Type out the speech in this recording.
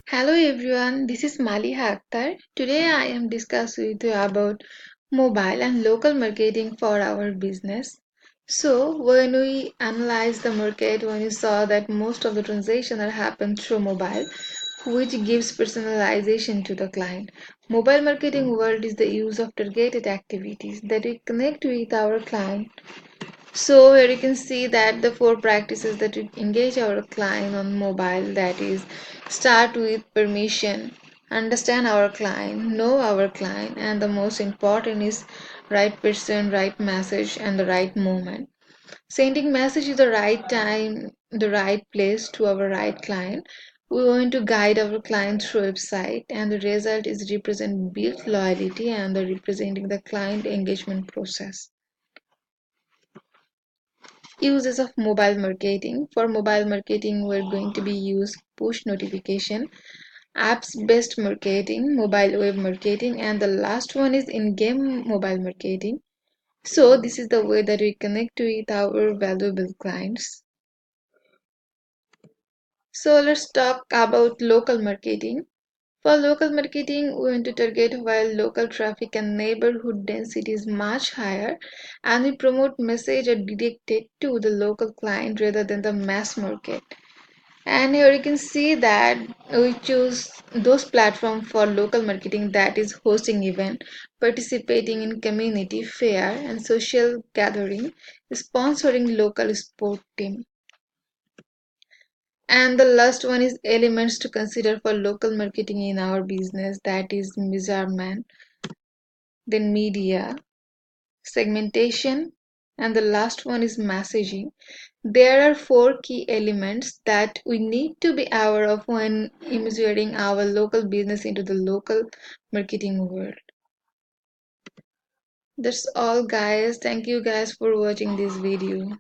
Hello everyone, this is Maliha Akhtar. Today I am discussing with you about mobile and local marketing for our business. So when we analyze the market, when we saw that most of the transactions are happened through mobile, which gives personalization to the client. Mobile marketing world is the use of targeted activities that we connect with our client. So here you can see that the four practices that we engage our client on mobile, that is start with permission, understand our client, know our client, and the most important is right person, right message, and the right moment. Sending message is the right time, the right place to our right client. We want to guide our client through website, and the result is represent build loyalty and the representing the client engagement process. Uses of mobile marketing. For mobile marketing, we're going to be use push notification, apps based marketing, mobile web marketing, and the last one is in-game mobile marketing. So this is the way that we connect with our valuable clients. So let's talk about local marketing. For local marketing, we want to target while local traffic and neighborhood density is much higher, and we promote message are directed to the local client rather than the mass market. And here you can see that we choose those platforms for local marketing, that is hosting event, participating in community fair and social gathering, sponsoring local sport team. And the last one is elements to consider for local marketing in our business, that is measurement, then media, segmentation, and the last one is messaging. There are four key elements that we need to be aware of when measuring our local business into the local marketing world. That's all guys. Thank you guys for watching this video.